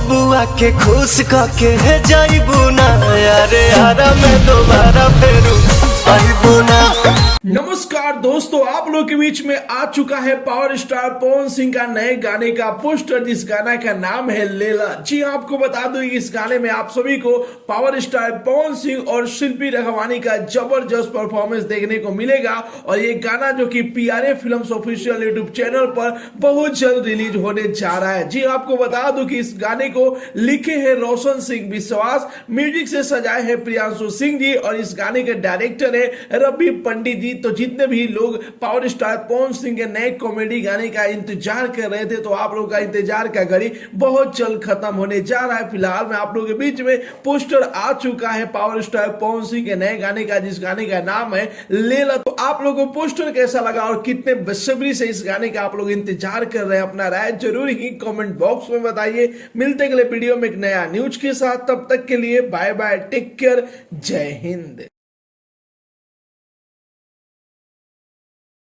बबुआ के खुश करके जाइबू ना यारे यारा में दोबारा फेरू आइबू ना। नमस्कार दोस्तों, आप लोग के बीच में आ चुका है पावर स्टार पवन सिंह का नए गाने का पोस्टर, जिस गाना का नाम है लेला। जी आपको बता दूं, इस गाने में आप सभी को पावर स्टार पवन सिंह और शिल्पी रघवानी का जबरदस्त परफॉर्मेंस देखने को मिलेगा। और ये गाना जो कि PRA films official YouTube channel पर बहुत जल्द रिलीज होने जा रहा है। जी आपको बता दूं कि इस गाने को लिखे हैं रोशन सिंह विश्वास, म्यूजिक से सजाए हैं प्रियांशु सिंह जी और इस गाने के डायरेक्टर है रवि पंडित जी। तो जितने भी लोग पावर स्टार पवन सिंह के नए कॉमेडी गाने का इंतजार कर रहे थे, तो आप लोगों का इंतजार का घड़ी बहुत जल्द खत्म होने जा रहा है। फिलहाल में आप लोगों के बीच में पोस्टर आ चुका है पावर स्टार पवन सिंह के नए गाने का, जिस गाने का नाम है लेला। तो आप लोगों को पोस्टर कैसा लगा और कितने बेसब्री से इस गाने का आप लोग इंतजार कर रहे हैं, अपना राय जरूर ही कमेंट बॉक्स में बताइए। मिलते अगले वीडियो में एक नया न्यूज के साथ, तब तक के लिए बाय बाय, टेक केयर, जय हिंद।